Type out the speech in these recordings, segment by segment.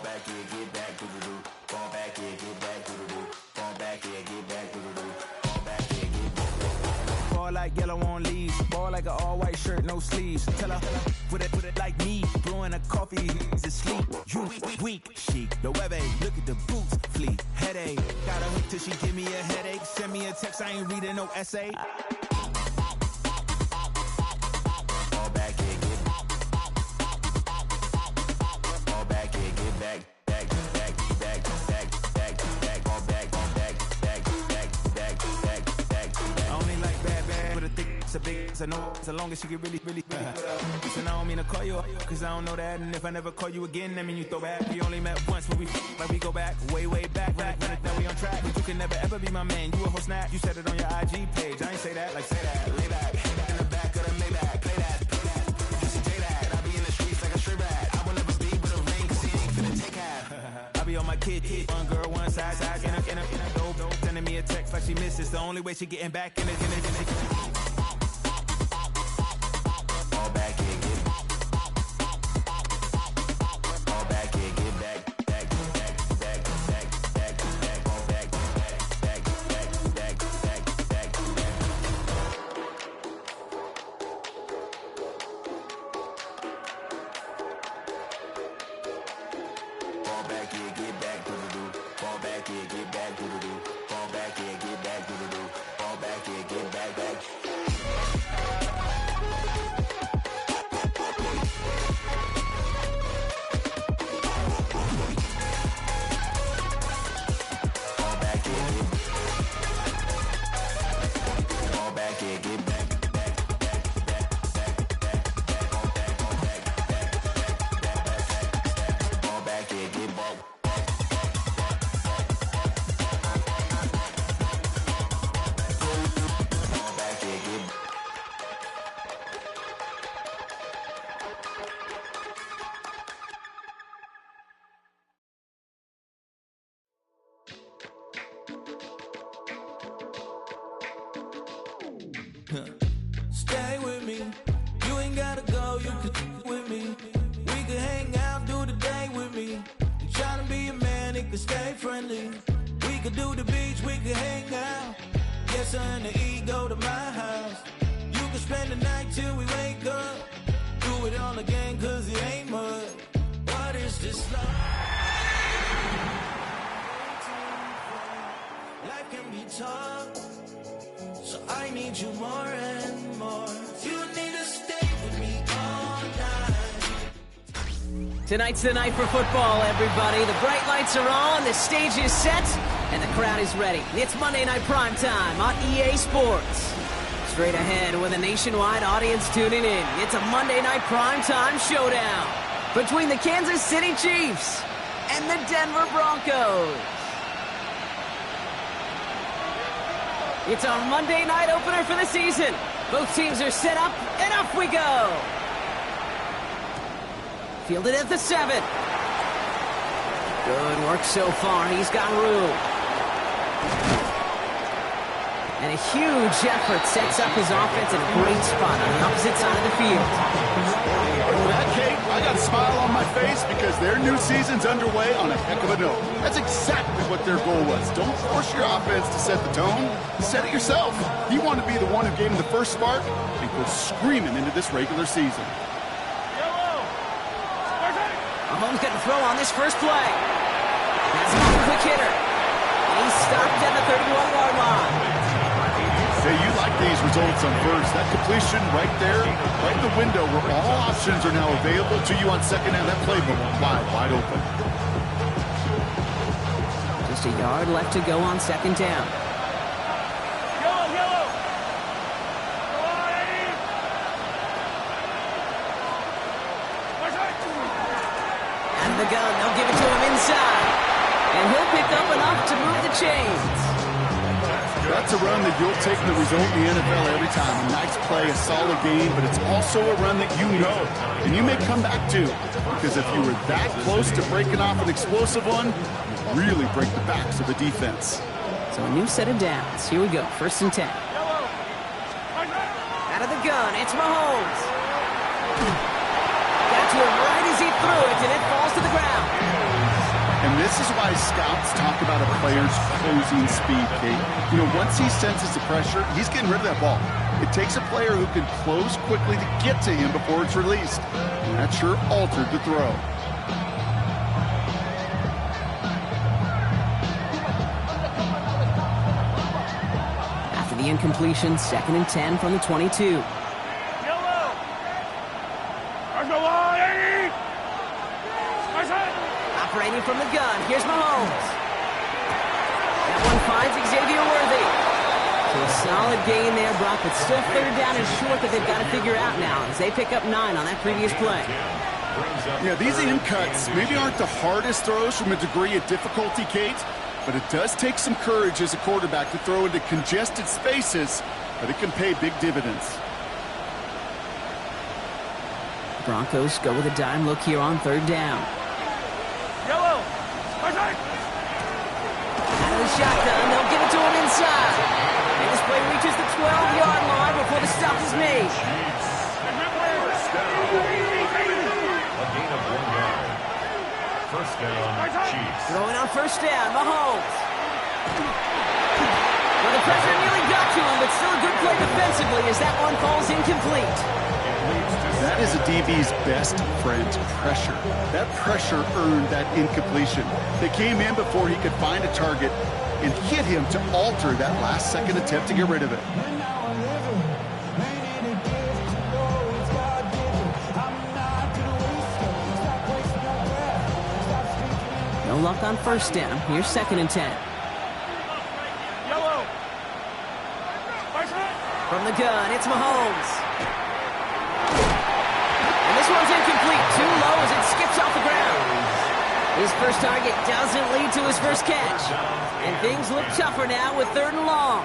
back here, get back, doo-doo-doo. Fall back here, get back, doo-doo-doo. Fall back here, get back, doo-doo-doo. Fall back here, get back. Ball like yellow on leaves. Ball like an all-white shirt, no sleeves. Tell her, put it like me. Blowing a coffee, he's asleep. You weak, chic. The webby, look at the boots, fleet. Headache, got a hook till she give me a headache. Send me a text, I ain't reading no essay. Fall back here, get back. Fall back here, get back. Back, back, back, back, back, back. Fall back, back, back, back, back, back, back. I only like bad, but a thick, it's a big, it's a no, as long as she can really listen, I don't mean to call you, cause I don't know that. And if I never call you again, that mean you throw back. We only met once when we like we go back, way back. Run it, that we on track. But you can never ever be my man. You a whole snap. You said it on your IG page. I ain't say that, like say that. Lay back, in the back of the Maybach. Play that. You see J that. I be in the streets like a straight rat. I will never be with a ring, cause he ain't finna take half. I be on my kid, one girl, one side, in a dope, sending me a text like she misses. The only way she getting back in it. Stay with me, you ain't gotta go, you can with me. We can hang out, do the day with me. You tryna be a man, it can stay friendly. We could do the beach, we can hang out. Yes, her and the E go to my house. You can spend the night till we wake up. Do it all again, cause it ain't mud. What is this love? Life can be tough, so I need you more and more. You need to stay with me all night. Tonight's the night for football, everybody. The bright lights are on, the stage is set, and the crowd is ready. It's Monday Night Primetime on EA Sports. Straight ahead with a nationwide audience tuning in. It's a Monday Night Primetime showdown between the Kansas City Chiefs and the Denver Broncos. It's our Monday night opener for the season. Both teams are set up, and off we go. Fielded at the 7. Good work so far. He's got room. And a huge effort sets up his offense in a great spot on the opposite side of the field. With that, Kate, I got a smile on my face because their new season's underway on a heck of a note. That's exactly what their goal was. Don't force your offense to set the tone. Set it yourself. You want to be the one who gave him the first spark and go screaming into this regular season. Mahomes going to throw on this first play. That's a quick hitter. And he's stopped at the 31-yard line. Say you like these results on first. That completion right there, right in the window where all options are now available to you on second and that playbook wide open. Just a yard left to go on second down. Yellow. Out of the gun, they'll give it to him inside. And he'll pick up enough to move the chains. That's a run that you'll take the result in the NFL every time. A nice play, a solid game, but it's also a run that you know, and you may come back to. Because if you were that close to breaking off an explosive one, you really break the backs of the defense. So a new set of downs. Here we go, 1st and 10. Out of the gun, it's Mahomes. Got to him right as he threw it, and it falls to the ground. This is why scouts talk about a player's closing speed, Kate. You know, once he senses the pressure, he's getting rid of that ball. It takes a player who can close quickly to get to him before it's released. And that sure altered the throw. After the incompletion, 2nd and 10 from the 22. Operating from the gun, here's Mahomes. That one finds Xavier Worthy. So a solid gain there, Brock, but still 3rd down and short that they've got to figure out now as they pick up 9 on that previous play. Yeah, these in cuts maybe aren't the hardest throws from a degree of difficulty, Kate, but it does take some courage as a quarterback to throw into congested spaces, but it can pay big dividends. Broncos go with a dime look here on 3rd down. Yellow. Out of the shotgun, they'll give it to him inside. And this play reaches the 12-yard line before the stop is made. A gain of 1 yard. First down, Chiefs. Throwing on 1st down, Mahomes. Well, the pressure nearly got to him, but still a good play defensively as that one falls incomplete. That is a DB's best friend, pressure. That pressure earned that incompletion. They came in before he could find a target and hit him to alter that last-second attempt to get rid of it. No luck on 1st down. Here's 2nd and 10. Yellow. From the gun, it's Mahomes. And this one's incomplete. Too low as it skips off the ground. His first target doesn't lead to his first catch. And things look tougher now with 3rd and long.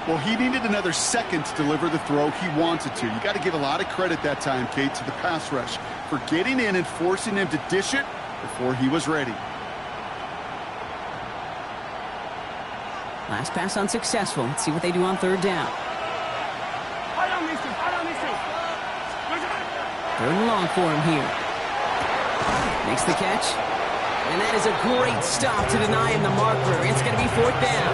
Well, he needed another second to deliver the throw he wanted to. You got to give a lot of credit that time, Kate, to the pass rush for getting in and forcing him to dish it before he was ready. Last pass unsuccessful. Let's see what they do on 3rd down. 3rd and long for him here. Makes the catch. And that is a great stop to deny him the marker. It's going to be 4th down.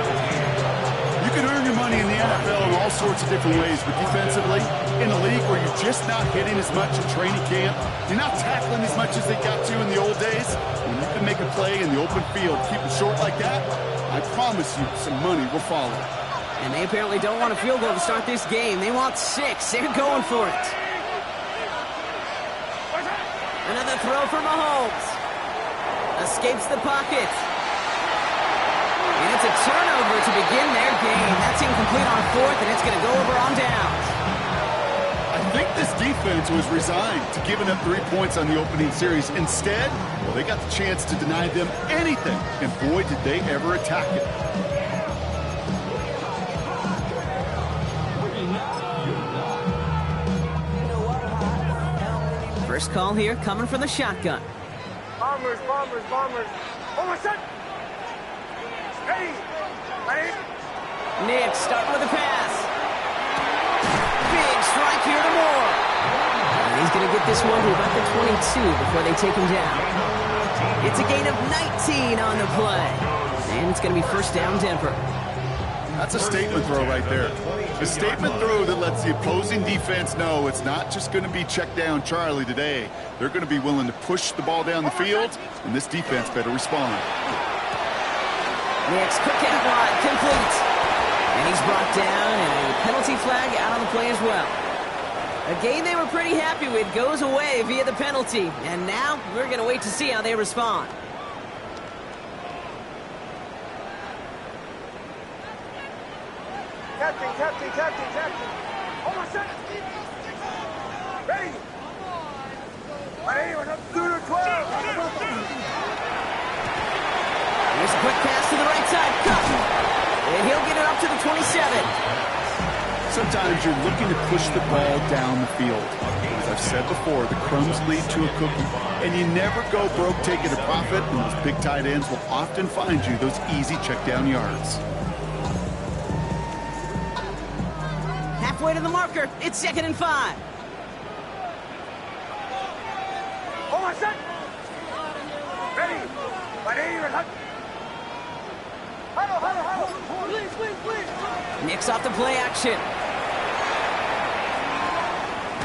You can earn your money in the NFL in all sorts of different ways, but defensively, in a league where you're just not hitting as much in training camp, you're not tackling as much as they got to in the old days, when you can make a play in the open field, keep it short like that, I promise you some money will follow. And they apparently don't want a field goal to start this game. They want 6. They're going for it. Another throw for Mahomes. Escapes the pocket. And it's a turnover to begin their game. That's incomplete on 4th, and it's going to go over on downs. I think this defense was resigned to giving up 3 points on the opening series. Instead, well, they got the chance to deny them anything, and boy, did they ever attack it. First call here coming from the shotgun. Bombers. Oh, my son. Hey. Nick starting with a pass. Big strike here to Moore. And he's going to get this one to about the 22 before they take him down. It's a gain of 19 on the play. And it's going to be 1st down Denver. That's a statement throw right there. A statement throw that lets the opposing defense know it's not just going to be check down Charlie today. They're going to be willing to push the ball down the field, and this defense better respond. Nick's quick out wide, complete. And he's brought down, and a penalty flag out on the play as well. A game they were pretty happy with goes away via the penalty. And now we're going to wait to see how they respond. Captain. Oh, my son. Ready. Ready. We're up through the 12. Here's a quick pass to the right side. Cutting. And he'll get it up to the 27. Sometimes you're looking to push the ball down the field. As I've said before, the crumbs lead to a cookie. And you never go broke taking a profit, and those big tight ends will often find you those easy check down yards. Halfway to the marker. It's 2nd and 5. Oh, my son. Nix off the play action.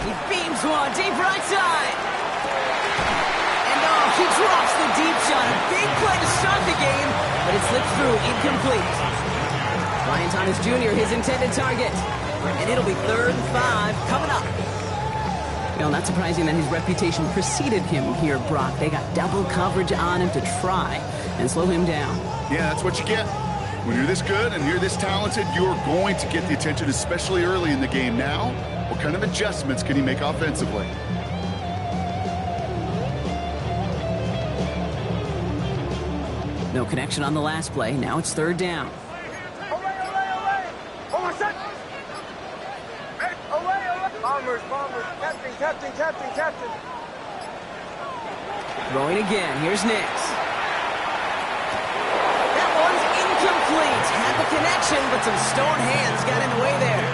He beams one deep right side. And oh, he drops the deep shot. A big play to start the game, but it slips through, incomplete. Ryan Thomas Jr., his intended target. And it'll be 3rd and 5 coming up. You know, not surprising that his reputation preceded him here, Brock. They got double coverage on him to try and slow him down. Yeah, that's what you get. When you're this good and you're this talented, you're going to get the attention, especially early in the game. Now, what kind of adjustments can he make offensively? No connection on the last play. Now it's 3rd down. Captain. Throwing again. Here's Nix. That one's incomplete. Had the connection, but some stone hands got in the way there.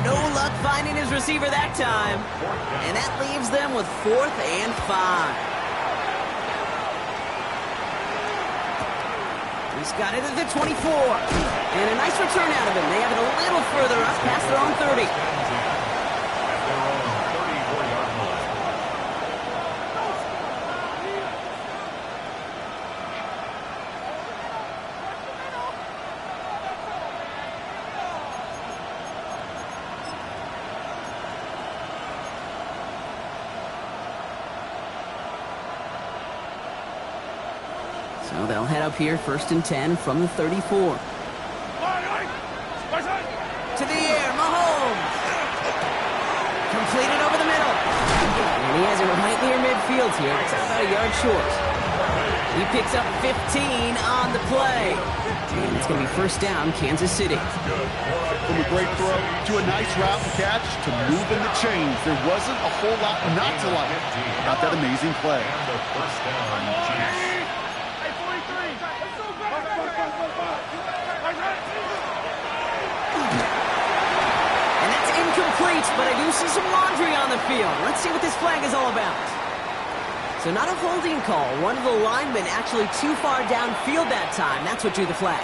No luck finding his receiver that time. And that leaves them with 4th and 5. He's got it at the 24. And a nice return out of him. They have it a little further up past their own 30. So they'll head up here, 1st and 10 from the 34. To the air, Mahomes. Completed over the middle. And he has it right near midfield here. It's about a yard short. He picks up 15 on the play. And it's going to be 1st down, Kansas City. From a great throw to a nice route and catch to moving the chains. There wasn't a whole lot not to like about that amazing play. And the 1st down, Chiefs. And that's incomplete, but I do see some laundry on the field. Let's see what this flag is all about. So not a holding call. One of the linemen actually too far downfield that time. That's what drew the flag.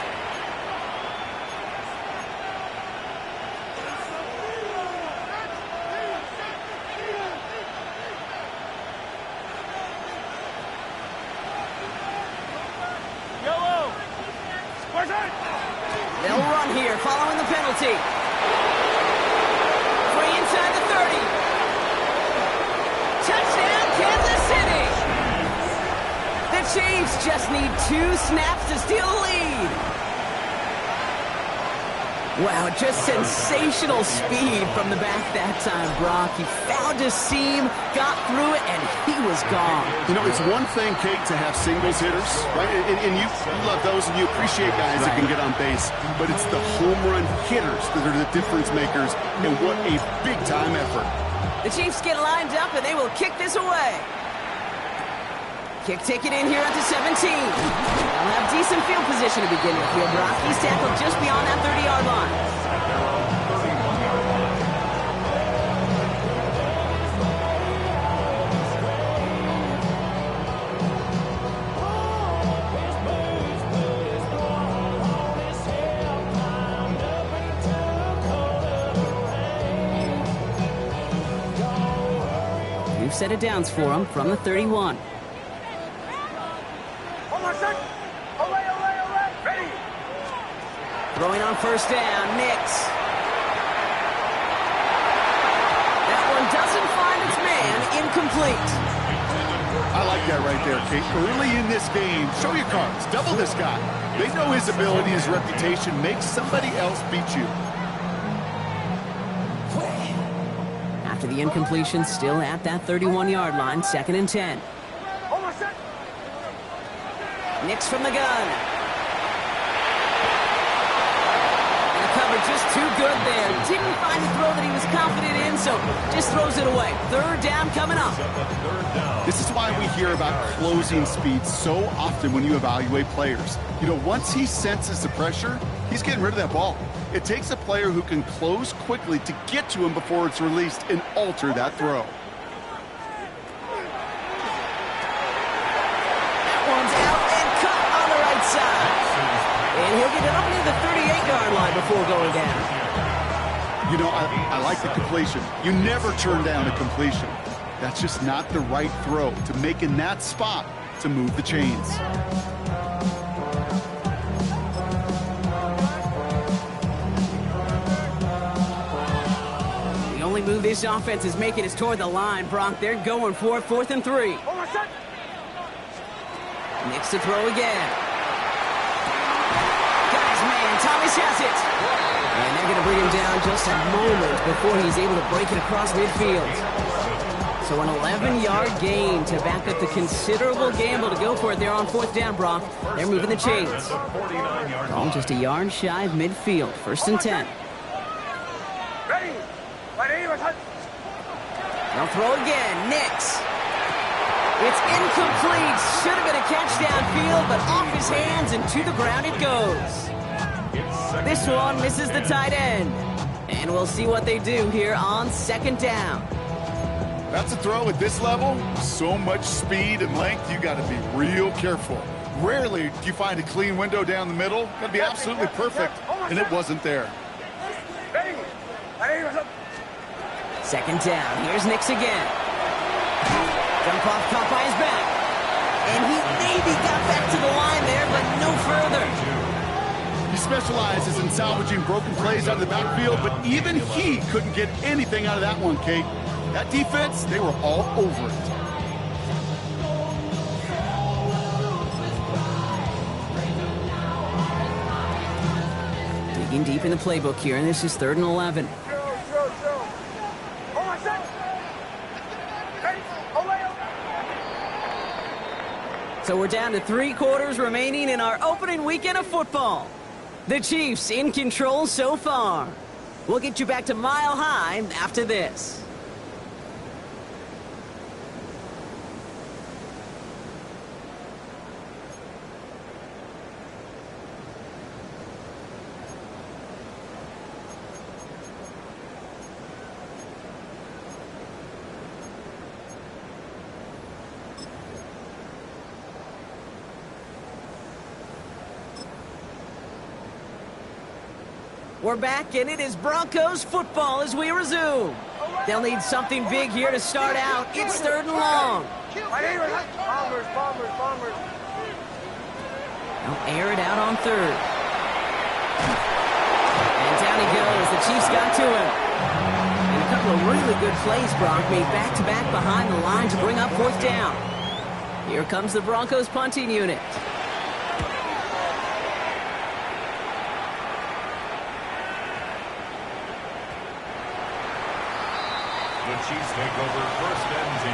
They'll run here following the penalty. Free inside the 30. Touchdown, Kansas City. The Chiefs just need 2 snaps to steal the lead. Wow, just sensational speed from the back that time, Brock. He found his seam, got through it, and he was gone. You know, it's one thing, Kate, to have singles hitters, right? And you love those, and you appreciate guys that can get on base. But it's the home run hitters that are the difference makers, and what a big-time effort. The Chiefs get lined up, and they will kick this away. Kick taken in here at the 17. They'll have decent field position to begin with here, Brock. He's tackled just beyond that 30-yard line. New set of downs for him from the 31. Throwing on 1st down, Nix. That one doesn't find its man, incomplete. I like that right there, Kate. Early in this game, show your cards. Double this guy. They know his ability, his reputation. Make somebody else beat you. After the incompletion, still at that 31-yard line, 2nd and 10. Nix from the gun. Just too good there. Didn't find the throw that he was confident in, so just throws it away. 3rd down coming up. This is why we hear about closing speed so often when you evaluate players. You know, once he senses the pressure, he's getting rid of that ball. It takes a player who can close quickly to get to him before it's released and alter that throw. side. And he'll get it up near the 38-yard line before going down. You know, I like the completion. You never turn down a completion. That's just not the right throw to make in that spot to move the chains. The only move this offense is making is toward the line, Brock. They're going for it, 4th and 3. Next to throw again. Got his man. Thomas has it. And they're going to bring him down just a moment before he's able to break it across midfield. So an 11-yard gain to back up the considerable gamble to go for it there on 4th down, Brock. They're moving the chains. All just a yard shy of midfield. 1st and 10. They'll throw again. Nix. It's incomplete. Should have been a catch downfield, but off his hands and to the ground it goes. This one misses the tight end. And we'll see what they do here on 2nd down. That's a throw at this level. So much speed and length, you got to be real careful. Rarely do you find a clean window down the middle. Got to be absolutely perfect, and it wasn't there. 2nd down. Here's Nix again. Jump off, caught by his back. And he maybe got back to the line there, but no further. He specializes in salvaging broken plays out of the backfield, but even he couldn't get anything out of that one, Kate. That defense, they were all over it. Digging deep in the playbook here, and this is 3rd and 11. So we're down to 3 quarters remaining in our opening weekend of football. The Chiefs in control so far. We'll get you back to Mile High after this. We're back, and it is Broncos football as we resume. They'll need something big here to start out. It's 3rd and long. Bombers. They'll air it out on 3rd. And down he goes. The Chiefs got to him. And a couple of really good plays, Brock, made back-to-back behind the line to bring up 4th down. Here comes the Broncos punting unit. The Chiefs take over 1st and 10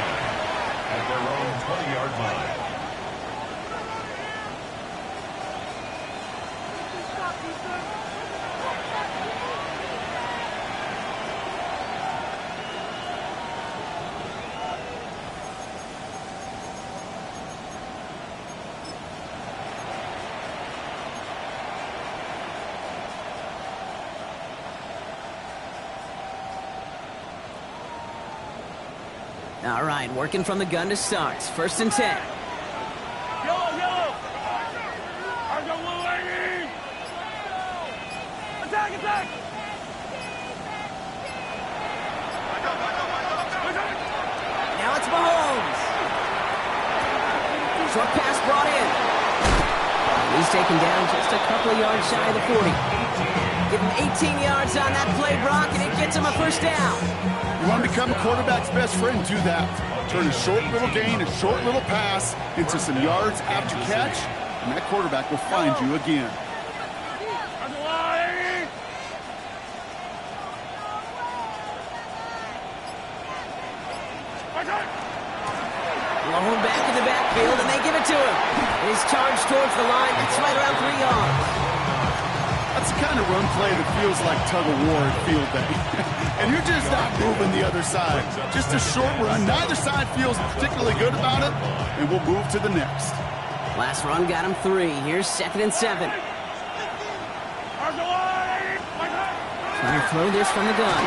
at their own 20-yard line. All right, working from the gun to start. 1st and 10. Yellow. Argo blue lady. Attack. Now it's Mahomes. Short pass brought in. He's taken down just a couple of yards shy of the 40. Give him 18 yards on that play, Brock, and it gets him a 1st down. You want to become a quarterback's best friend, do that. Turn a short little gain, a short little pass into some yards after catch, and that quarterback will find you again. Blown back in the backfield, and they give it to him. He's charged towards the line. That's right around 3 yards. That's the kind of run play that feels like tug-of-war at field day. And you're just not moving the other side. Just a short run. Neither side feels particularly good about it, and we'll move to the next. Last run got him 3. Here's 2nd and 7. Trying to throw this from the gun.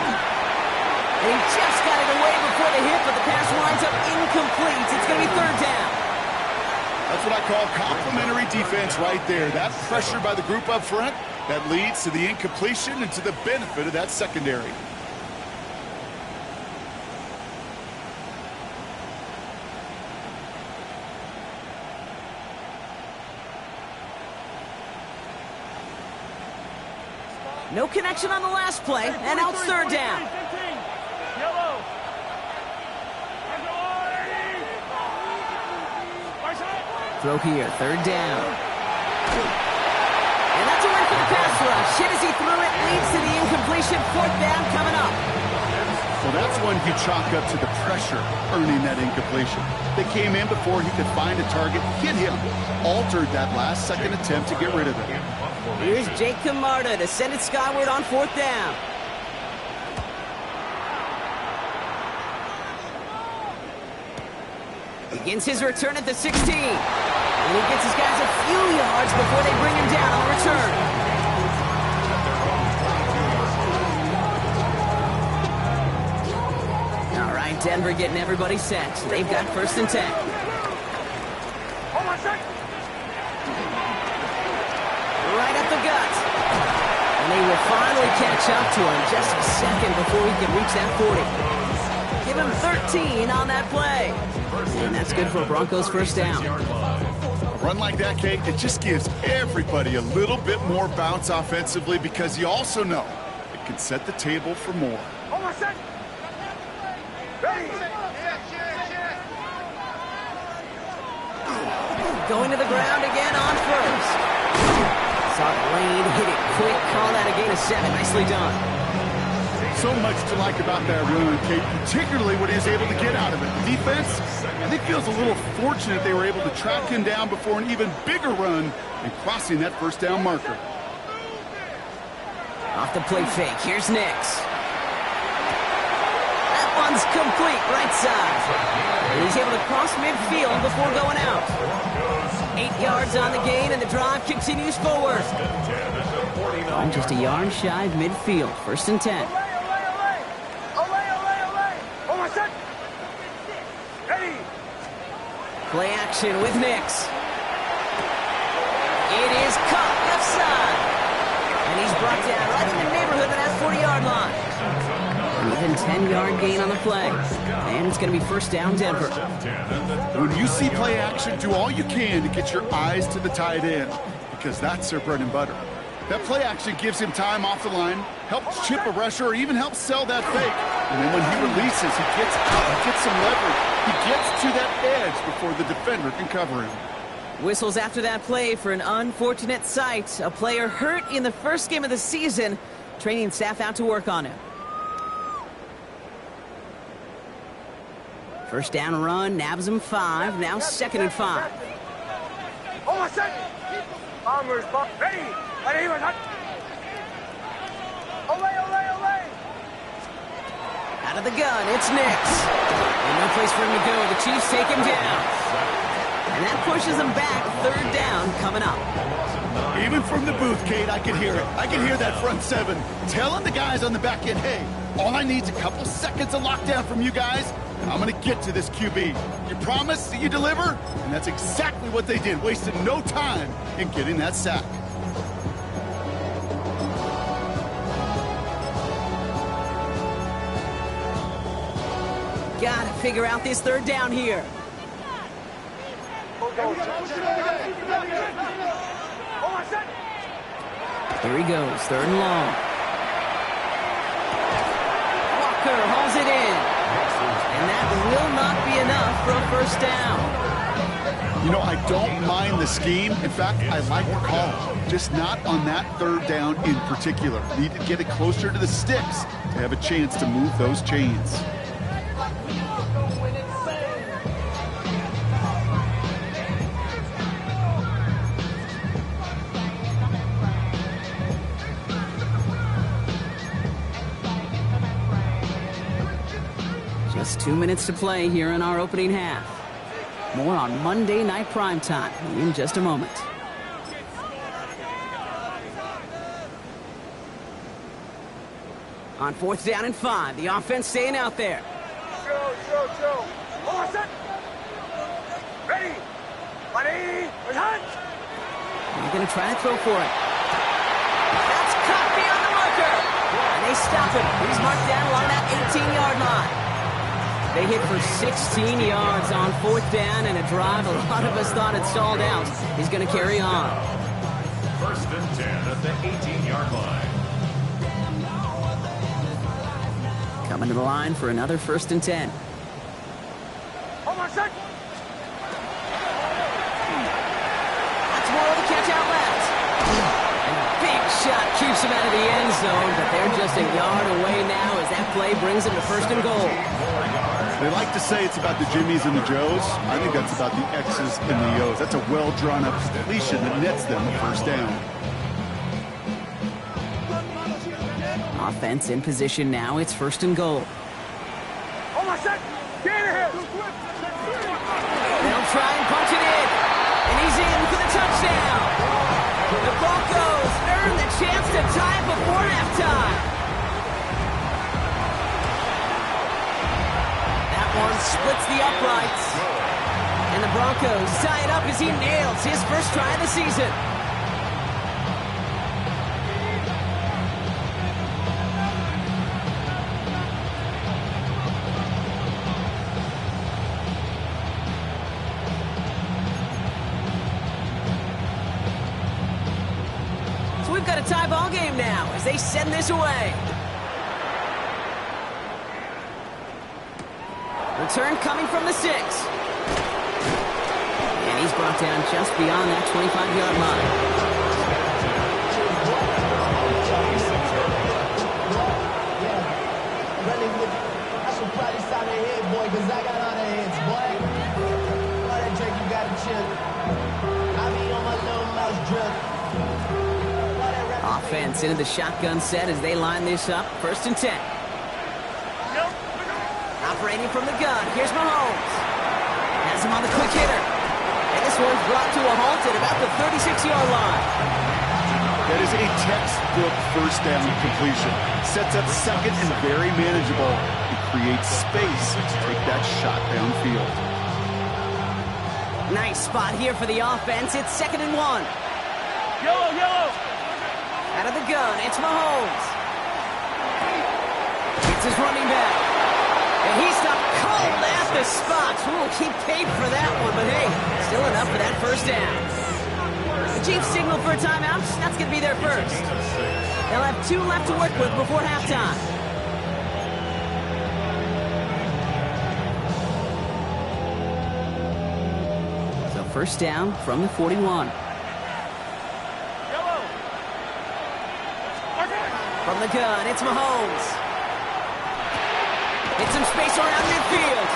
And he just got it away before the hit, but the pass winds up incomplete. It's going to be 3rd down. That's what I call complementary defense right there. That pressure by the group up front, that leads to the incompletion and to the benefit of that secondary. No connection on the last play, and now it's third down. Throw here, third down. And that's a win for the pass rush. Hit as he threw it, leads to the incompletion. Fourth down coming up. Well, that's one you chalk up to the pressure earning that incompletion. They came in before he could find a target, hit him, altered that last second attempt to get rid of it. Here's Jake Camarda to send it skyward on fourth down. Begins his return at the 16. And he gets his guys a few yards before they bring him down on the return. All right, Denver getting everybody set. They've got first and 10. Right up the gut. And they will finally catch up to him just a second before he can reach that 40. Give him 13 on that play. And that's good for a Broncos first down. A run like that, Kate, it just gives everybody a little bit more bounce offensively because you also know it can set the table for more. Going to the ground again on first. Saw the lane, hit it quick, call that a gain of 7. Nicely done. So much to like about that run, Kate, particularly what he was able to get out of it. The defense, I think, feels a little fortunate they were able to track him down before an even bigger run and crossing that first down marker. Off the play fake, here's Nix. That one's complete, right side. And he's able to cross midfield before going out. 8 yards on the gain, and the drive continues forward. I'm just a yard shy of midfield, first and 10. Play action with Nix. It is caught left side. And he's brought down right in the neighborhood of that 40-yard line. An even 10-yard gain on the play. And it's going to be first down, Denver. When you see play action, do all you can to get your eyes to the tight end because that's their bread and butter. That play action gives him time off the line, helps chip a rusher, or even helps sell that fake. And then when he releases, he gets out, he gets some leverage. He gets to that edge before the defender can cover him. Whistles after that play for an unfortunate sight. A player hurt in the first game of the season. Training staff out to work on him. First down run, nabs him 5. Now second and 5. Out of the gun, it's Nix. And no place for him to go. The Chiefs take him down. And that pushes him back. Third down coming up. Even from the booth, Kate, I can hear it. I can hear that front seven telling the guys on the back end, hey, all I need is a couple seconds of lockdown from you guys, and I'm going to get to this QB. You promise that you deliver? And that's exactly what they did, wasted no time in getting that sack. Gotta figure out this third down here. Here he goes, third and long. Walker hauls it in. And that will not be enough for a first down. You know, I don't mind the scheme. In fact, I like the call. Just not on that third down in particular. Need to get it closer to the sticks to have a chance to move those chains. Just 2 minutes to play here in our opening half. More on Monday Night Primetime in just a moment. On fourth down and 5, the offense staying out there. Show. Ready. They're going to try to throw for it. That's caught beyond the marker. And they stop him. He's marked down along that 18-yard line. They hit for 16 yards on 4th down and a drive a lot of us thought had stalled out. He's going to carry on. 1st and 10 at the 18-yard line. Coming to the line for another 1st and 10. Hold on a sec. That's Morrow to catch out left. And a big shot keeps him out of the end zone, but they're just a yard away now as that play brings them to 1st and goal. They like to say it's about the Jimmies and the Joes. I think that's about the X's and the O's. That's a well-drawn-up completion that nets them the 1st down. Offense in position now. It's 1st and goal. Hold on a sec. Get in here. They'll try and punch it in. And he's in for the touchdown. The Broncos earn the chance to tie it before halftime. That one splits the uprights. And the Broncos tie it up as he nails his first try of the season. We've got a tie ball game now as they send this away. Return coming from the 6. And he's brought down just beyond that 25-yard line. I should probably stop their head, boy, because I got all their heads, boy. All that drink, you got to chill. I be on my little mouse drip. Offense into the shotgun set as they line this up. 1st and 10. Operating from the gun. Here's Mahomes. Has him on the quick hitter. And this one's brought to a halt at about the 36-yard line. That is a textbook 1st down completion. Sets up 2nd and very manageable. It creates space to take that shot downfield. Nice spot here for the offense. It's 2nd and 1. Yellow, yellow. Out of the gun, it's Mahomes. It's his running back. And he's stopped cold at the spot. Ooh, he paid for that one, but hey, still enough for that 1st down. The Chiefs signal for a timeout. That's going to be their first. They'll have 2 left to work with before halftime. So 1st down from the 41. From the gun, it's Mahomes. Hits some space around midfield.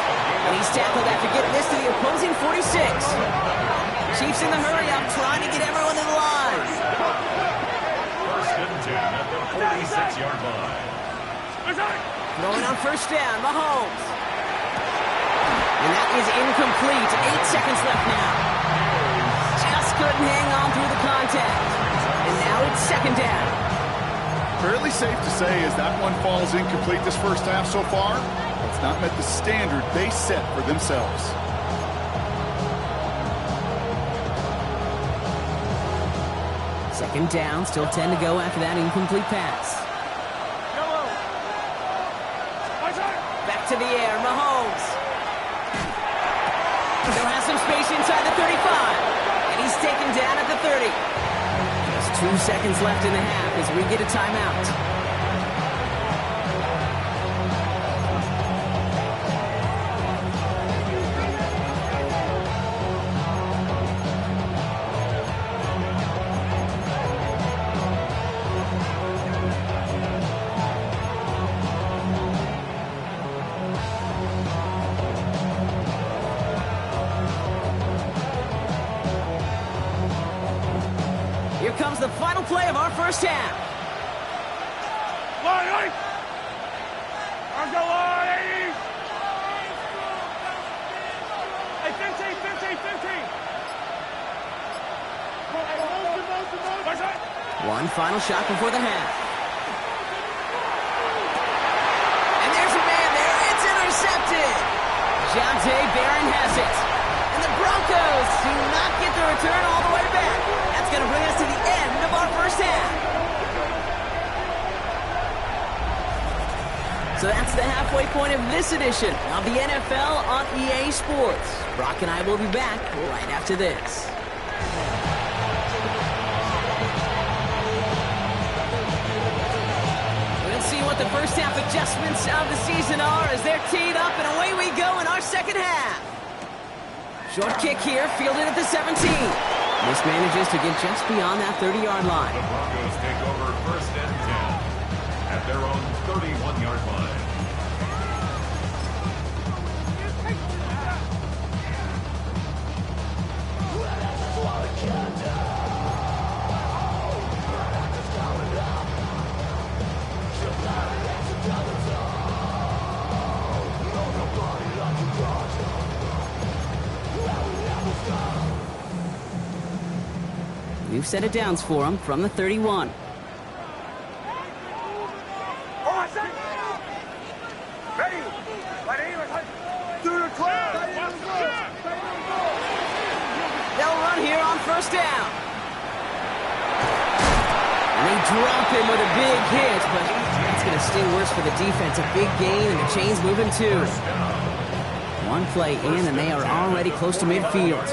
And he's tackled after getting this to the opposing 46. Chiefs in the hurry up, trying to get everyone in the line. 1st and 10 at the 46-yard line. Going on 1st down, Mahomes. And that is incomplete. 8 seconds left now. Just couldn't hang on through the contact. And now it's 2nd down. Fairly safe to say as that one falls incomplete this 1st half so far, it's not met the standard they set for themselves. Second down, still 10 to go after that incomplete pass. Back to the air, Mahomes. Still has some space inside the 35. And he's taken down at the 30. 2 seconds left in the half as we get a timeout. Here comes the final play of our 1st half. Line, I'm the line. Hey, 15. One final shot before the half. And there's a man there. It's intercepted. Jonte Barron has it. And the Broncos do not get the return So that's the halfway point of this edition of the NFL on EA Sports. Brock and I will be back right after this. We'll see what the first half adjustments of the season are as they're teed up, and away we go in our second half. Short kick here, fielded at the 17. This manages to get just beyond that 30-yard line. The Broncos take over first and 10 at their own 31-yard line. New set of downs for him from the 31. They'll run here on first down. And they drop him with a big hit, but that's going to sting worse for the defense. A big gain, and the chain's moving too. One play in, and they are already close to midfield.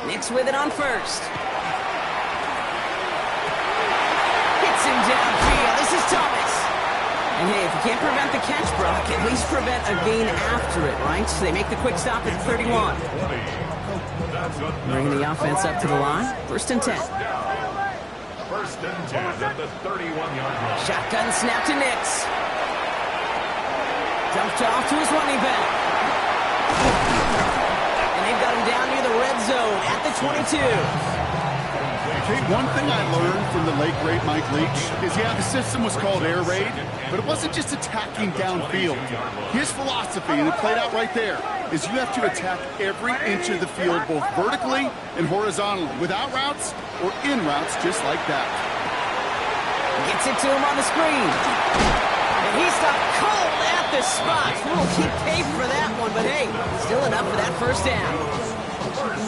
Nix with it on first. Hits him downfield. This is Thomas. And hey, if you can't prevent the catch, Brock, at least prevent a gain after it, right? So they make the quick stop at 31. Bringing the offense up to the line. First and 10. First and 10 at the 31-yard line. Shotgun snap to Nix. Dumped off to his running back. And they've got him down near the red zone at the 22. Okay, one thing I learned from the late great Mike Leach is, yeah, the system was called air raid, but it wasn't just attacking downfield. His philosophy, and it played out right there, is you have to attack every inch of the field, both vertically and horizontally, without routes or in routes, just like that. Gets it to him on the screen. And he stopped cold at the spot. We'll keep paid for that one, but hey, still enough for that first down.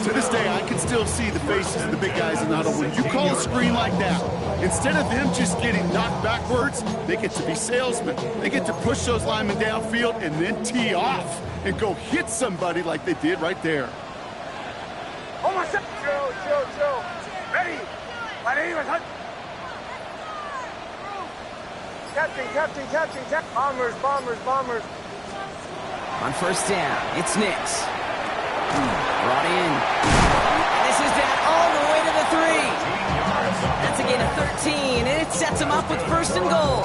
To this day, I can still see the faces of the big guys in the huddle. When you call a screen like that, instead of them just getting knocked backwards, they get to be salesmen. They get to push those linemen downfield and then tee off and go hit somebody like they did right there. Chill. Ready. Captain. Bombers. On first down, it's Nix. Brought in. And this is down all the way to the 3. That's a gain of 13, and it sets him up with first and goal.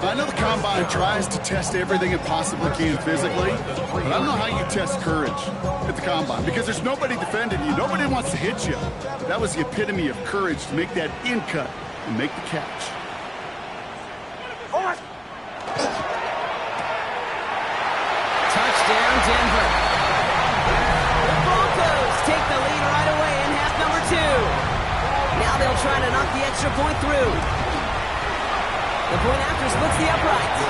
I know the Combine tries to test everything it possibly can physically, but I don't know how you test courage at the Combine, because there's nobody defending you. Nobody wants to hit you. That was the epitome of courage, to make that in cut and make the catch. Touchdown, Denver. The Broncos take the lead right away in half number 2. Now they'll try to knock the extra point through. The point after splits the uprights.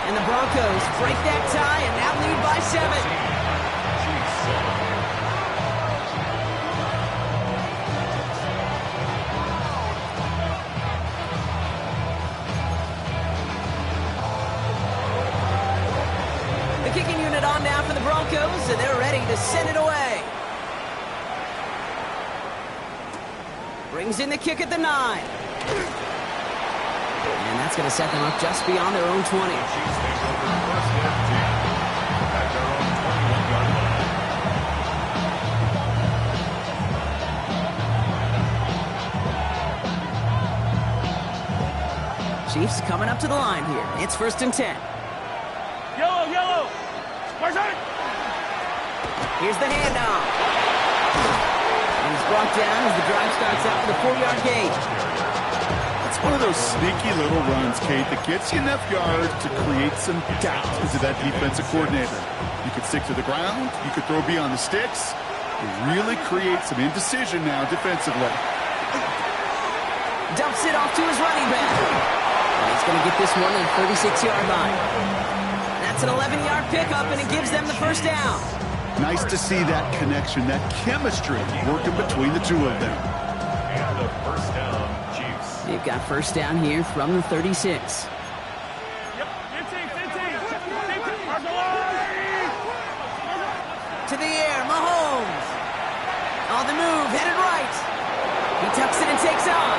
And the Broncos break that tie and now lead by 7. The kicking unit on now for the Broncos, and they're ready to send it away. Brings in the kick at the 9. And that's going to set them up just beyond their own 20. Chiefs coming up to the line here. It's first and 10. Yellow. Where's it? Here's the handoff. And he's brought down as the drive starts out with a 4-yard gain. It's one of those sneaky little runs, Kate, that gets you enough yards to create some doubt into that defensive coordinator. You could stick to the ground. You could throw beyond the sticks. It really creates some indecision now defensively. Dumps it off to his running back. And he's going to get this one at the 36-yard line. That's an 11-yard pickup, and it gives them the first down. Nice to see that connection, that chemistry working between the two of them. And the They've got first down here from the 36. To the air, Mahomes. On the move, headed right. He tucks it and takes off.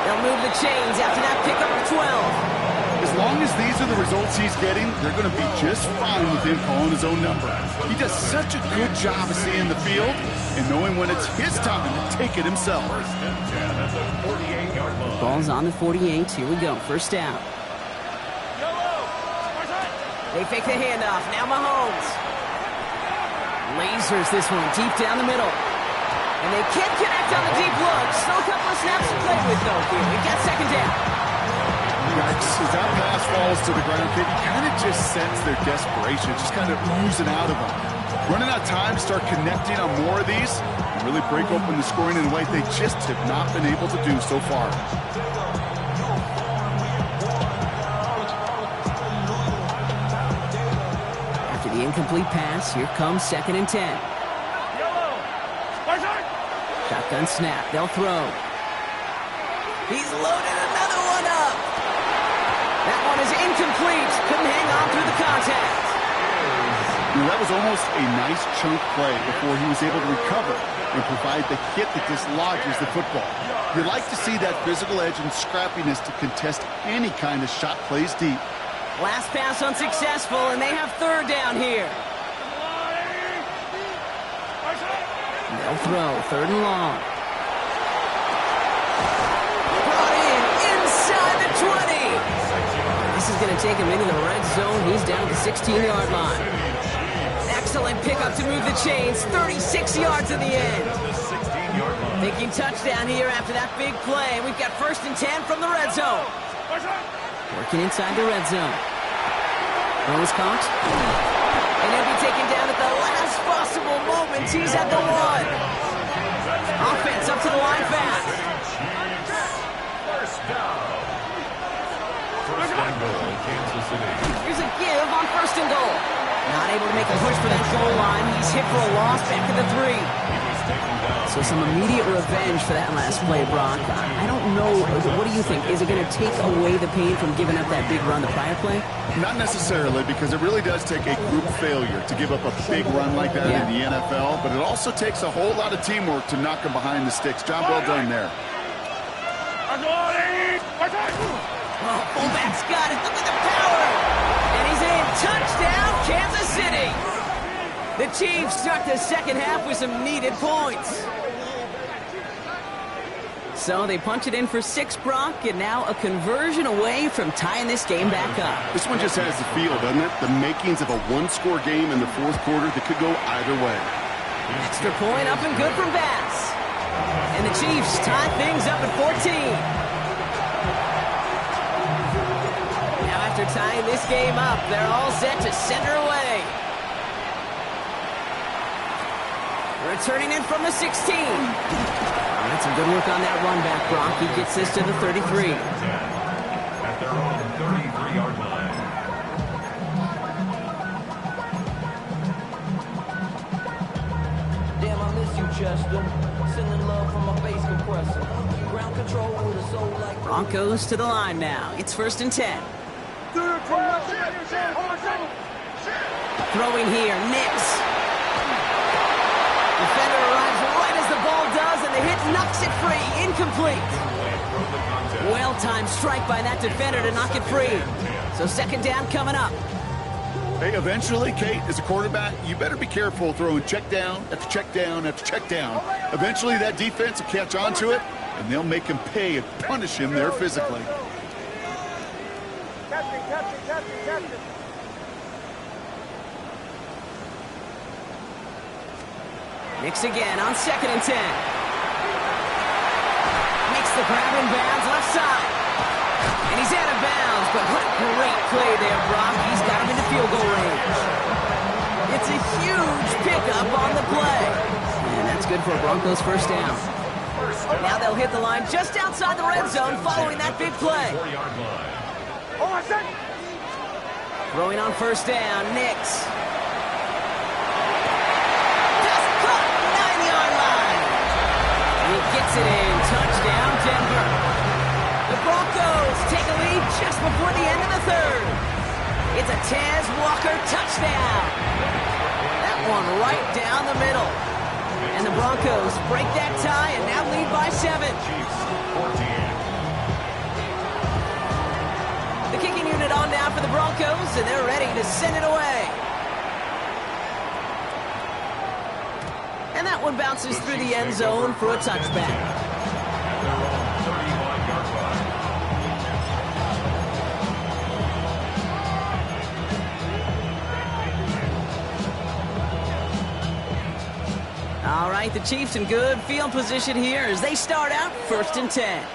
They'll move the chains after that pickup of 12. As long as these are the results he's getting, they're going to be just fine with him calling his own number. He does such a good job of seeing the field and knowing when it's his time to take it himself. Ball's on the 48. Here we go. First down. They fake the handoff. Now Mahomes. Lasers this one deep down the middle. And they can't connect on the deep look. Still a couple of snaps to play with, though, here. We've got second down. As that pass falls to the ground, kid, you kind of just sense their desperation, just kind of oozing out of them. Running out of time to start connecting on more of these and really break open the scoring in a way they just have not been able to do so far. After the incomplete pass, here comes second and 10. Shotgun snap. They'll throw. He's loaded another one up. That one is incomplete. Couldn't hang on through the contact. That was almost a nice chunk play before he was able to recover and provide the hit that dislodges the football. You like to see that physical edge and scrappiness to contest any kind of shot plays deep. Last pass unsuccessful, and they have third down here. They'll throw, third and long. Brought in inside the 20. This is going to take him into the red zone. He's down at the 16-yard line. Excellent pickup to move the chains. 36 yards in the end. Thinking touchdown here after that big play. We've got first and 10 from the red zone. Working inside the red zone. Throws caught. And he'll be taken down at the last possible moment. He's at the 1. Offense up to the line fast. First and goal, Kansas City. Here's a give on first and goal. Not able to make a push for that goal line. He's hit for a loss back at the 3. So some immediate revenge for that last play, Brock. I don't know. What do you think? Is it going to take away the pain from giving up that big run the prior play? Not necessarily, because it really does take a group failure to give up a big run like that in the NFL, but it also takes a whole lot of teamwork to knock him behind the sticks. Job well done there. Oh, fullback's got it. Look at the power. And he's in. Touchdown, Kansas City. The Chiefs start the second half with some needed points. So they punch it in for 6, Brock, and now a conversion away from tying this game back up. This one just has the feel, doesn't it? The makings of a one-score game in the fourth quarter that could go either way. Extra point up and good from Bass. And the Chiefs tie things up at 14. Now after tying this game up, they're all set to center away. Returning in from the 16. That's some good work on that run back, Brock. He gets this to the 33. At their own 33-yard line. Damn, I miss you, Chester. Sending love from my bass compressor. Ground control with a soul like... Broncos to the line now. It's first and 10. Throwing here, Nix. Defender arrives right as the ball does, and the hit knocks it free. Incomplete. Well-timed strike by that defender to knock it free. So second down coming up. Hey, eventually, Kate, as a quarterback, you better be careful throwing check down after check down after check down. Eventually, that defense will catch on to it, and they'll make him pay and punish him there physically. Captain. Nix again on second and 10. Makes the grab in bounds left side. And he's out of bounds, but what a great play there, Brock. He's got him into field goal range. It's a huge pickup on the play. And that's good for a Broncos first down. Now they'll hit the line just outside the red zone following that big play. Throwing on first down, Nix. He gets it in. Touchdown, Denver. just before the end of the third. It's a Tez Walker touchdown. That one right down the middle. And the Broncos break that tie and now lead by 7. Chiefs 14. The kicking unit on now for the Broncos, and they're ready to send it away. And that one bounces through the end zone for a touchback. At their own 35-yard line. All right, the Chiefs in good field position here as they start out 1st and 10.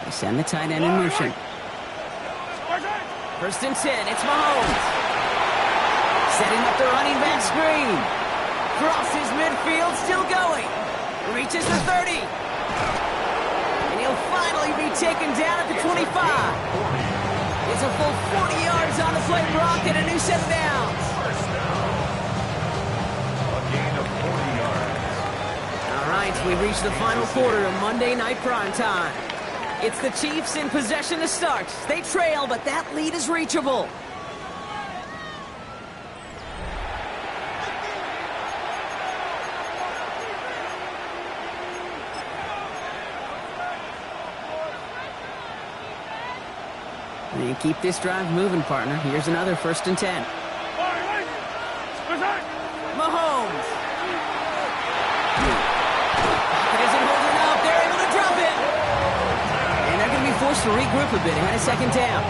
They send the tight end in motion. 1st and 10, it's Mahomes. Setting up the running back screen. Crosses midfield, still going. Reaches the 30. And he'll finally be taken down at the 25. It's a full 40 yards on the play, Brock, and a new set of downs. First down. A gain of 40 yards. All right, we reach the final quarter of Monday Night Primetime. It's the Chiefs in possession to start. They trail, but that lead is reachable. And keep this drive moving, partner. Here's another 1st and 10. Mahomes. It isn't holding up. They're able to drop it. And they're going to be forced to regroup a bit ahead of 2nd down.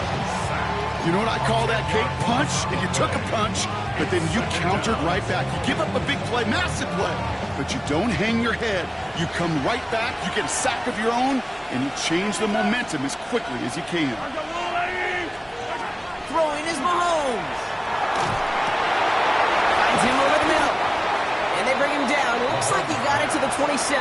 You know what I call that, Kate? Punch, and you took a punch, but then you countered right back. You give up a big play, massive play, but you don't hang your head. You come right back, you get a sack of your own, and you change the momentum as quickly as you can. Throwing is Mahomes. Finds him over the middle. And they bring him down. Looks like he got it to the 27.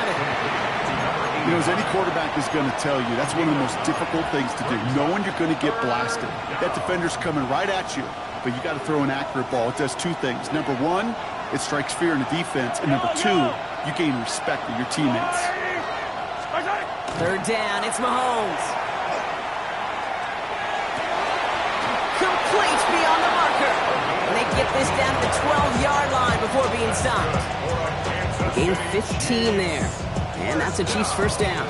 You know, as any quarterback is going to tell you, that's one of the most difficult things to do, knowing you're going to get blasted. That defender's coming right at you, but you got to throw an accurate ball. It does 2 things. Number 1, it strikes fear in the defense, and number 2, you gain respect of your teammates. 3rd down, it's Mahomes. Complete beyond the marker. And they get this down to the 12-yard line before being stopped. Gain 15 there. And that's a Chiefs 1st down.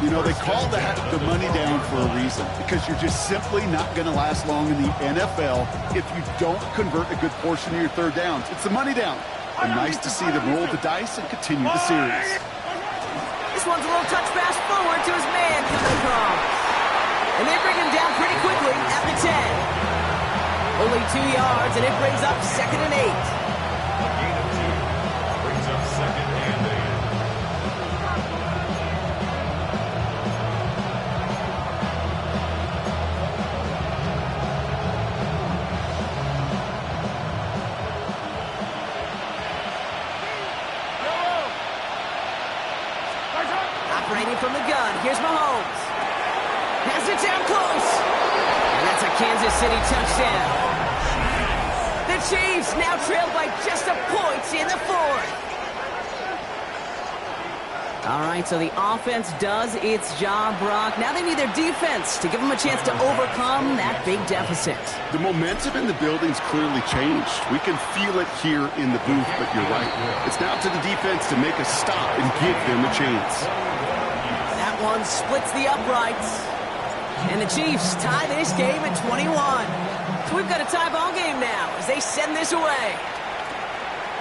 You know, they call that the money down for a reason, because you're just simply not going to last long in the NFL if you don't convert a good portion of your 3rd downs. It's the money down. And nice to see them roll the dice and continue the series. This one's a little touch pass forward to his man, coming across. And they bring him down pretty quickly at the 10. Only 2 yards, and it brings up 2nd and 8. A gain of 2. Brings up 2nd and 8. Operating from the gun, here's Mahomes. Has it down close. And that's a Kansas City touchdown. The Chiefs now trail by just a point in the 4th. All right, so the offense does its job, Brock. Now they need their defense to give them a chance to overcome that big deficit. The momentum in the building's clearly changed. We can feel it here in the booth, but you're right. It's now to the defense to make a stop and give them a chance. That one splits the uprights. And the Chiefs tie this game at 21. So we've got a tie ball game now as they send this away.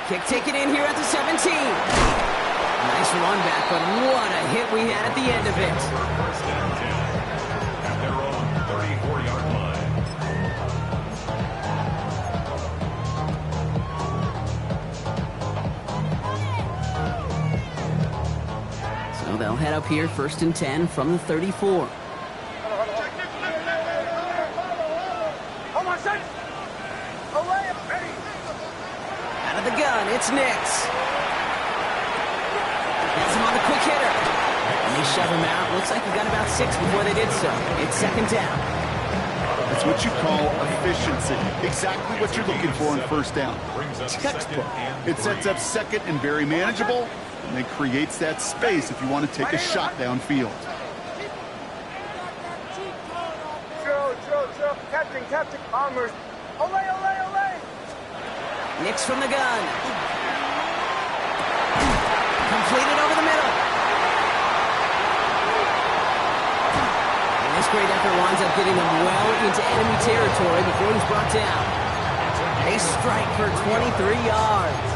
Kick taken in here at the 17. Nice run back, but what a hit we had at the end of it. 1st and 10. At their own 34-yard line. So they'll head up here 1st and 10 from the 34. Out of the gun, it's Nix. That's him on the quick hitter. And they shove him out. Looks like he got about 6 before they did so. It's 2nd down. That's what you call efficiency. Exactly what you're looking for in 1st down. Textbook. It sets up 2nd and very manageable, and then creates that space if you want to take a shot downfield. Joe, captain. Bombers. Olay, olay, olay. Nix from the gun. Completed over the middle. And this great effort winds up getting them well into enemy territory before he's brought down. They strike for 23 yards.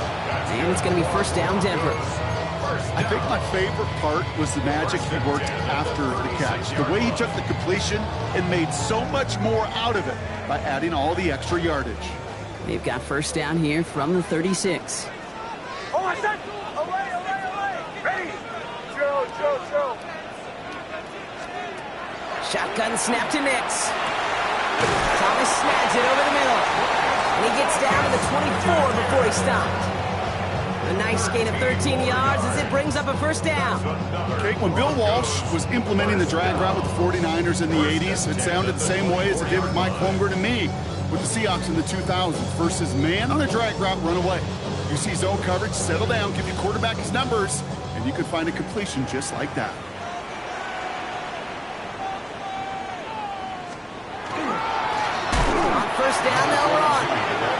And it's going to be first down, Denver. I think my favorite part was the magic he worked after the catch. The way he took the completion and made so much more out of it by adding all the extra yardage. They've got first down here from the 36. Oh, my son. Olay, olay, olay. Ready. Drill. Shotgun snap to Nix. Thomas snags it over the middle. And he gets down to the 24 before he stopped. A nice gain of 13 yards as it brings up a first down. Okay, when Bill Walsh was implementing the drag route with the 49ers in the 80s, it sounded the same way as it did with Mike Holmgren and me with the Seahawks in the 2000s versus man on a drag route, run away. You see zone coverage, settle down, give your quarterback his numbers, and you can find a completion just like that. On first down, they'll run.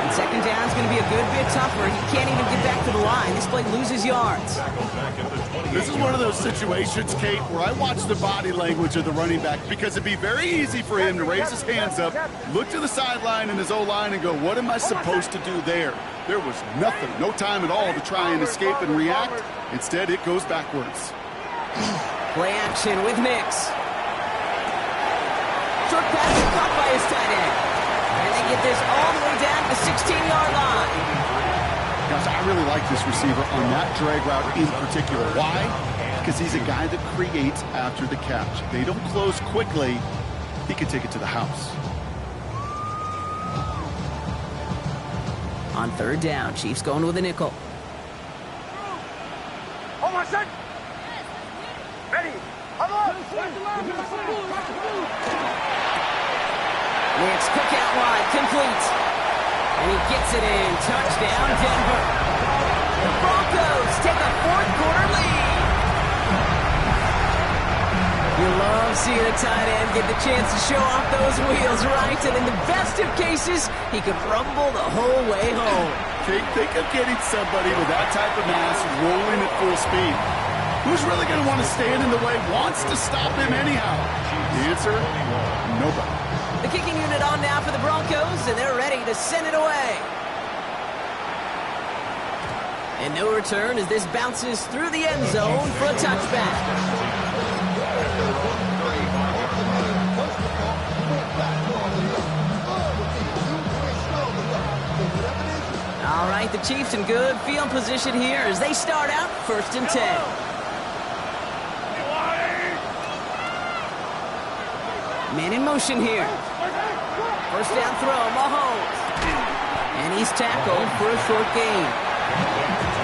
And second down is going to be a good bit tougher. He can't even get back to the line. This play loses yards. This is one of those situations, Kate, where I watch the body language of the running back because it'd be very easy for him to raise his hands up, look to the sideline and his O-line and go, what am I supposed to do there? There was nothing, no time at all to try and escape and react. Instead, it goes backwards. Play action with Nix. Short pass is caught by his tight end. And they get this all the way down to the 16-yard line. Gosh, I really like this receiver on that drag route in particular. Why? Because he's a guy that creates after the catch. They don't close quickly. He can take it to the house. On third down, Chiefs going with a nickel. Oh, my son. Ready. I'm on. Nix, quick out wide, complete. And he gets it in. Touchdown, Denver. The Broncos take a fourth-quarter lead. You love seeing a tight end get the chance to show off those wheels, right? And in the best of cases, he could rumble the whole way home. Think of getting somebody with that type of mass rolling at full speed. Who's really going to want to stand in the way, wants to stop him anyhow? The answer, nobody. The kicking unit on now for the Broncos, and they're ready to send it away. And no return as this bounces through the end zone for a touchback. All right, the Chiefs in good field position here as they start out first and 10. Man in motion here. First down throw, Mahomes. And he's tackled for a short gain.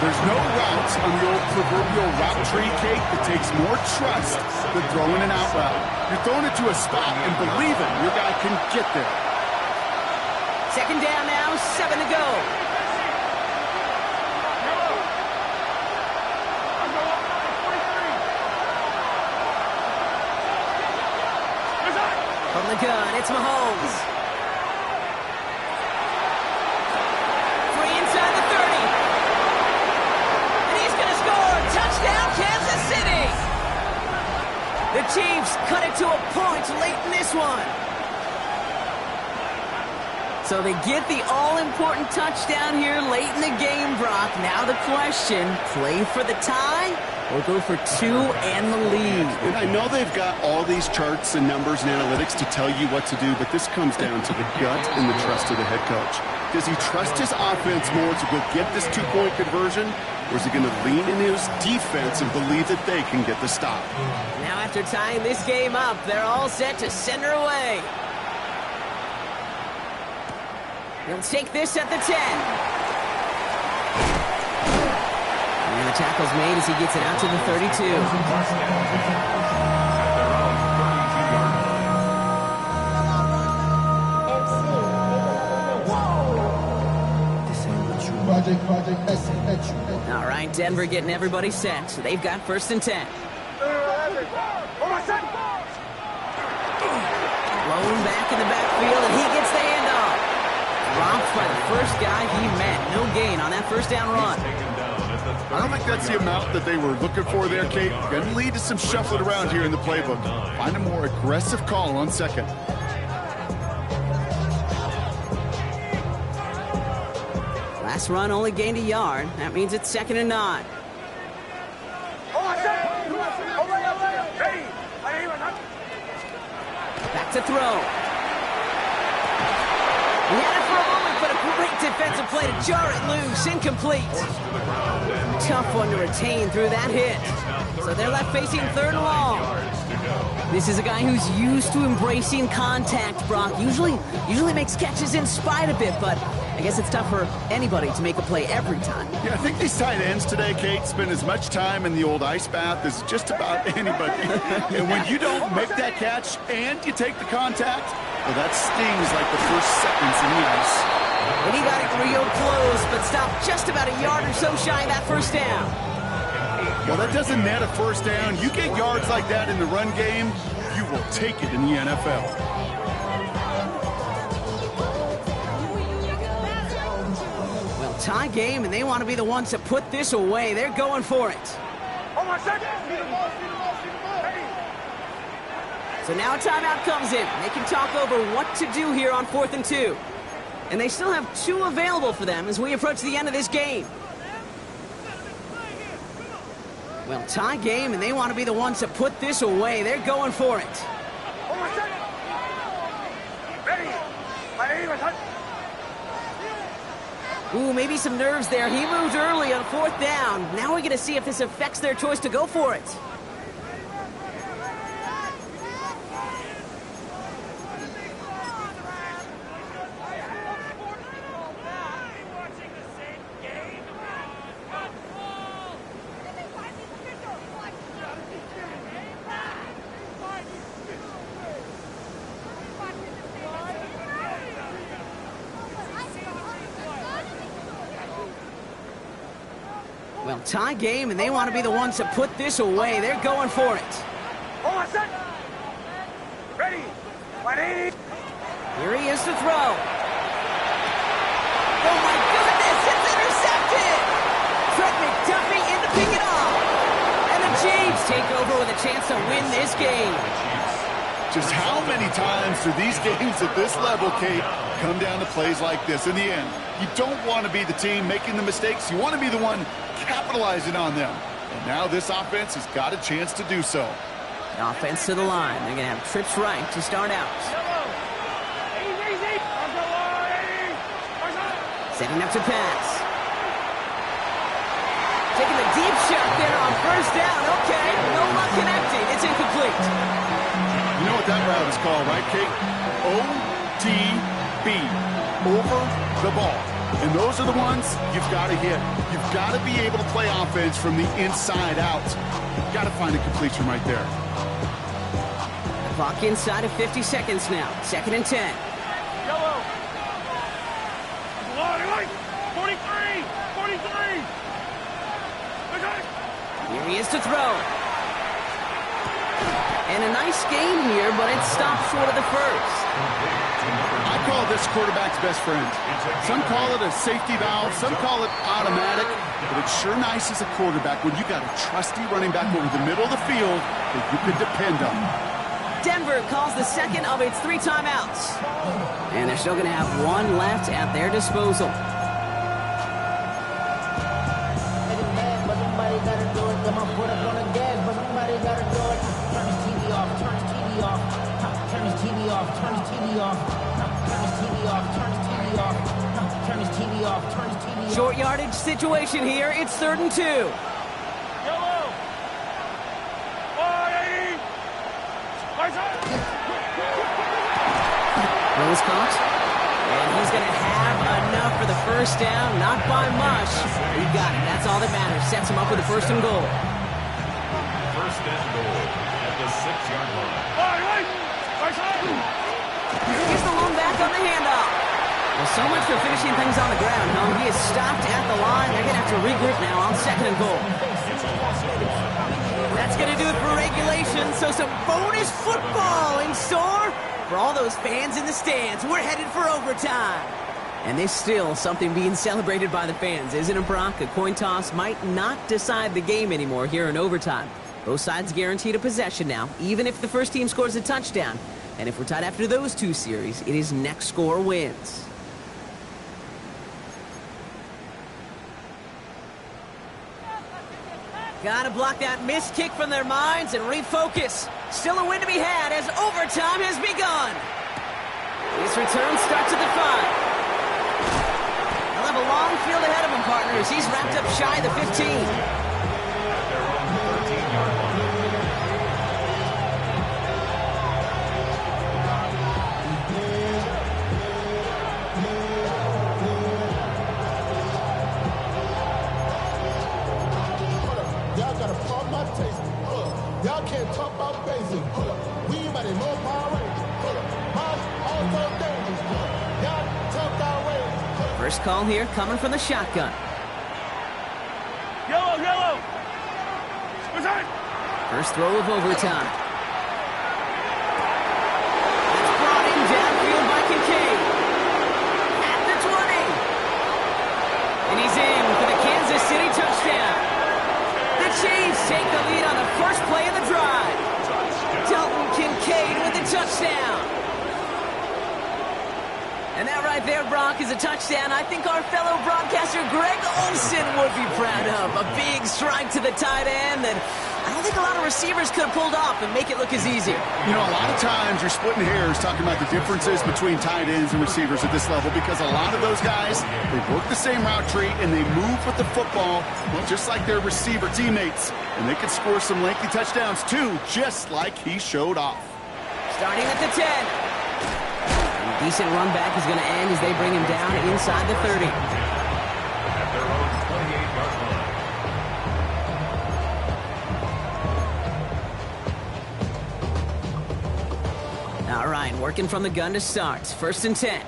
There's no routes on the old proverbial route tree, Kate, that takes more trust than throwing an out route. You're throwing it to a spot and believe it, your guy can get there. Second down now, 7 to go. From the gun, it's Mahomes. Free inside the 30. And he's going to score. Touchdown, Kansas City. The Chiefs cut it to a point late in this one. So they get the all-important touchdown here late in the game, Brock. Now the question, play for the tie or go for two and the lead? And I know they've got all these charts and numbers and analytics to tell you what to do, but this comes down to the gut and the trust of the head coach. Does he trust his offense more to go get this two-point conversion, or is he going to lean in his defense and believe that they can get the stop? Now after tying this game up, they're all set to send her away. He'll take this at the 10. And the tackle's made as he gets it out to the 32. All right, Denver getting everybody set. So they've got first and 10. Blown back in the backfield, and he gets the first guy he met. No gain on that first down run. I don't think that's the amount that they were looking for there, Kate. Going to lead to some shuffling around here in the playbook. Find a more aggressive call on second. Last run only gained a yard. That means it's 2nd and 9. Back to throw. He had it for a moment, but a great defensive play to jar it loose. Incomplete. Tough one to retain through that hit. So they're left facing 3rd and long. This is a guy who's used to embracing contact, Brock. Usually makes catches in spite of it, but I guess it's tough for anybody to make a play every time. Yeah, I think these tight ends today, Kate, spend as much time in the old ice bath as just about anybody. And when you don't make that catch and you take the contact, well, that stings like the first seconds in the ice. And he got it real close, but stopped just about a yard or so shy of that first down. Well, that doesn't net a first down. You get yards like that in the run game, you will take it in the NFL. Well, tie game, and they want to be the ones to put this away. They're going for it. So now a timeout comes in. They can talk over what to do here on 4th and 2. And they still have 2 available for them as we approach the end of this game. Well, tie game, and they want to be the ones to put this away. They're going for it. Ooh, maybe some nerves there. He moved early on 4th down. Now we're going to see if this affects their choice to go for it. Well, tie game, and they want to be the ones to put this away. They're going for it. Ready. 180. Here he is to throw. Oh, my goodness, it's intercepted! Trent McDuffie in to pick it off. And the Chiefs take over with a chance to win this game. Just how many times do these games at this level, Kate, come down to plays like this? In the end, you don't want to be the team making the mistakes. You want to be the one capitalizing on them. And now this offense has got a chance to do so. Offense to the line. They're going to have trips right to start out. Setting up to pass. Taking the deep shot there on 1st down. Okay, no luck connecting. It's incomplete. You know what that route is called, right, Kate? OTB. Over the ball. And those are the ones you've got to hit. You've got to be able to play offense from the inside out. You've got to find a completion right there. Clock inside of 50 seconds now. 2nd and 10. Yellow. 43. 43. Here he is to throw. And a nice gain here, but it stopped short of the first. I call this quarterback's best friend. Some call it a safety valve, some call it automatic, but it's sure nice as a quarterback when you got a trusty running back over the middle of the field that you can depend on. Denver calls the second of its 3 timeouts. And they're still going to have 1 left at their disposal. Short yardage situation here. It's 3rd and 2. Yellow. 480. Rose caught. And he's going to have enough for the first down. Not by much. He got it. That's all that matters. Sets him up with a 1st and goal. 1st and goal at the 6-yard line. Here's the lone back on the handoff. Well, so much for finishing things on the ground, huh? He is stopped at the line. They're going to have to regroup now on 2nd and goal. That's going to do it for regulation. So some bonus football in store for all those fans in the stands. We're headed for overtime. And there's still something being celebrated by the fans, isn't it, Brock? A coin toss might not decide the game anymore here in overtime. Both sides guaranteed a possession now, even if the first team scores a touchdown. And if we're tied after those two series, it is next score wins. Gotta block that missed kick from their minds and refocus. Still a win to be had as overtime has begun. This return starts at the 5. He'll have a long field ahead of him, partners. He's wrapped up shy of the 15. At their own 13-yard line. Y'all gotta pump my taste. Y'all can't talk about basic. We ain't about to no Power Rangers. Mom, also dangerous. Y'all talk outrageous. First call here coming from the shotgun. Yellow, yellow. What's that? First throw of overtime. It's brought in downfield by Kincaid. At the 20. And he's in for the Kansas City touchdown. The Chiefs take the lead on the first play of the drive. Dalton Kincaid with the touchdown. And that right there, Brock, is a touchdown I think our fellow broadcaster Greg Olsen would be proud of. A big strike to the tight end that I don't think a lot of receivers could have pulled off and make it look as easy. You know, a lot of times you're splitting hairs talking about the differences between tight ends and receivers at this level because a lot of those guys, they work the same route tree and they move with the football, well, just like their receiver teammates. And they can score some lengthy touchdowns too, just like he showed off. Starting at the 10. A decent run back is going to end as they bring him down inside the 30. At their own 28-yard line. All right, working from the gun to start. First and 10.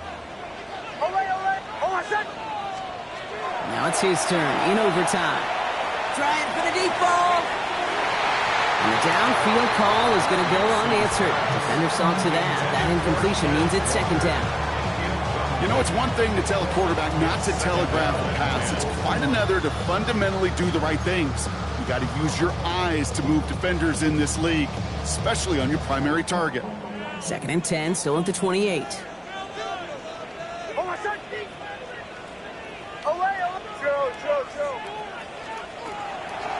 Now it's his turn in overtime. Trying for the deep ball. And the downfield call is going to go unanswered. Defender saw to that. That incompletion means it's second down. You know, it's one thing to tell a quarterback not to telegraph a pass. It's quite another to fundamentally do the right things. You got to use your eyes to move defenders in this league, especially on your primary target. Second and 10, still at the 28.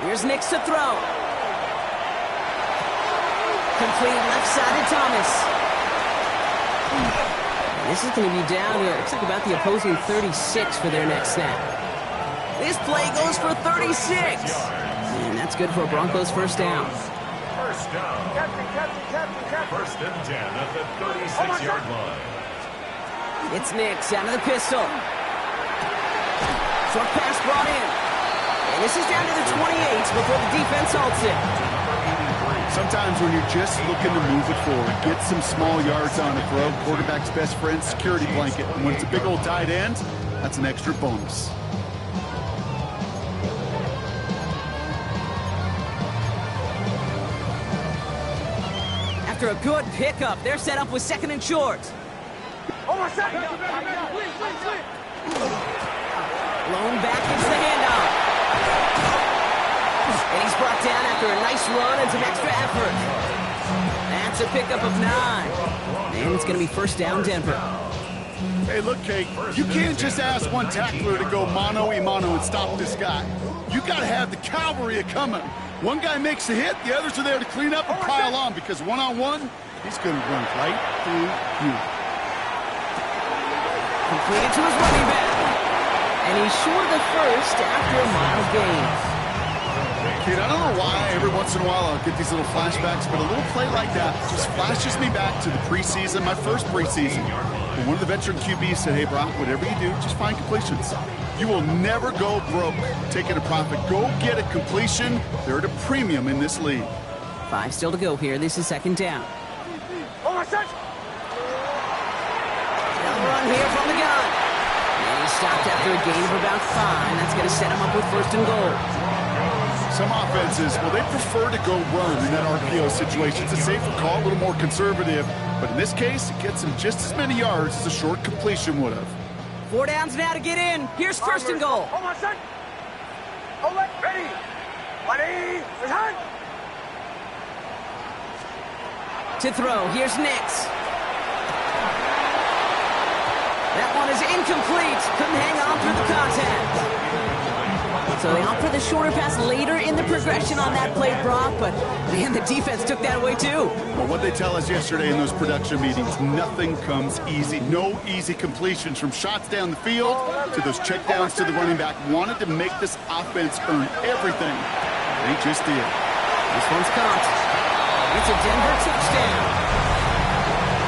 Here's Nix to throw. Complete left side to Thomas. And this is going to be down here. Looks like about the opposing 36 for their next snap. This play goes for 36. And that's good for a Broncos first down. First down. First and 10 at the 36-yard line. It's Nix out of the pistol. Short pass brought in. And this is down to the 28 before the defense halts it. Sometimes when you're just looking to move it forward, get some small yards on a throw, quarterback's best friend, security blanket. And when it's a big old tight end, that's an extra bonus. After a good pickup, they're set up with second and short. Blown back into the handoff. And he's brought down after a nice run and some extra effort. That's a pickup of 9. And it's going to be first down, Denver. Hey, look, Kate, you can't just ask one tackler to go mano-a-mano and stop this guy. You got to have the cavalry coming. One guy makes a hit, the others are there to clean up and pile on because one-on-one, he's going to run right through you. Completed to his running back. And he's short of the first after a mile gain. Kid, I don't know why every once in a while I'll get these little flashbacks, but a little play like that just flashes me back to the preseason, my first preseason. And one of the veteran QBs said, hey, Brock, whatever you do, just find completions. You will never go broke taking a profit. Go get a completion. They're at a premium in this league. 5 still to go here. This is second down. Still run here from the gun. And he's stopped after a gain of about 5. That's going to set him up with first and goal. Some offenses, well, they prefer to go run in that RPO situation. It's a safer call, a little more conservative. But in this case, it gets him just as many yards as a short completion would have. 4 downs now to get in. Here's first and goal. Hold on, son. Hold it. Ready. Ready. Return. To throw, here's Nix. That one is incomplete. Couldn't hang on through the contact. So they opt for the shorter pass later in the progression on that play, Brock, but man, the defense took that away too. Well, what they tell us yesterday in those production meetings, nothing comes easy. No easy completions from shots down the field to those checkdowns to the running back. Wanted to make this offense earn everything. They just did. This one's caught. It's a Denver touchdown.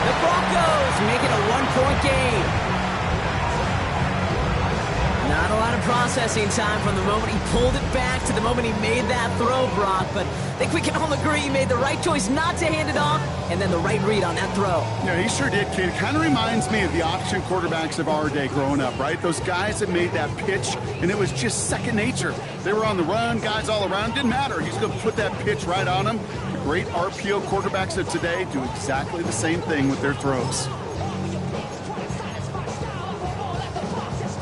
The Broncos make it a 1-point game. Not a lot of processing time from the moment he pulled it back to the moment he made that throw, Brock. But I think we can all agree he made the right choice not to hand it off, and then the right read on that throw. Yeah, he sure did, kid. It kind of reminds me of the option quarterbacks of our day growing up, right? Those guys that made that pitch, and it was just second nature. They were on the run, guys all around. Didn't matter. He's going to put that pitch right on them. The great RPO quarterbacks of today do exactly the same thing with their throws.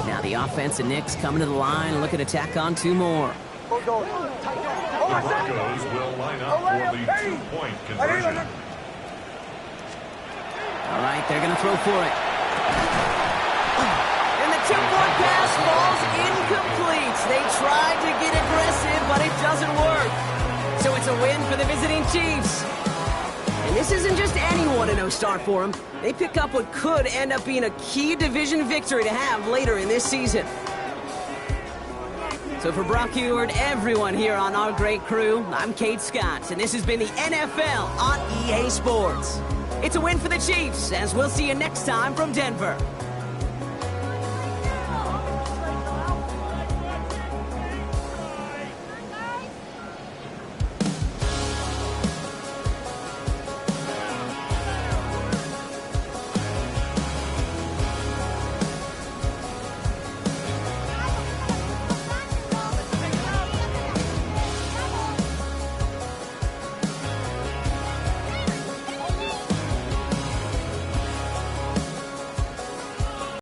Now the offense and Knicks coming to the line and looking to tack on 2 more. The Broncos will line up for the 2-point conversion. All right, they're going to throw for it. And the 2-point pass falls incomplete. They tried to get aggressive, but it doesn't work. So it's a win for the visiting Chiefs. And this isn't just any 1-0 start for them. They pick up what could end up being a key division victory to have later in this season. So for Brock Huard, everyone here on our great crew, I'm Kate Scott, and this has been the NFL on EA Sports. It's a win for the Chiefs, as we'll see you next time from Denver.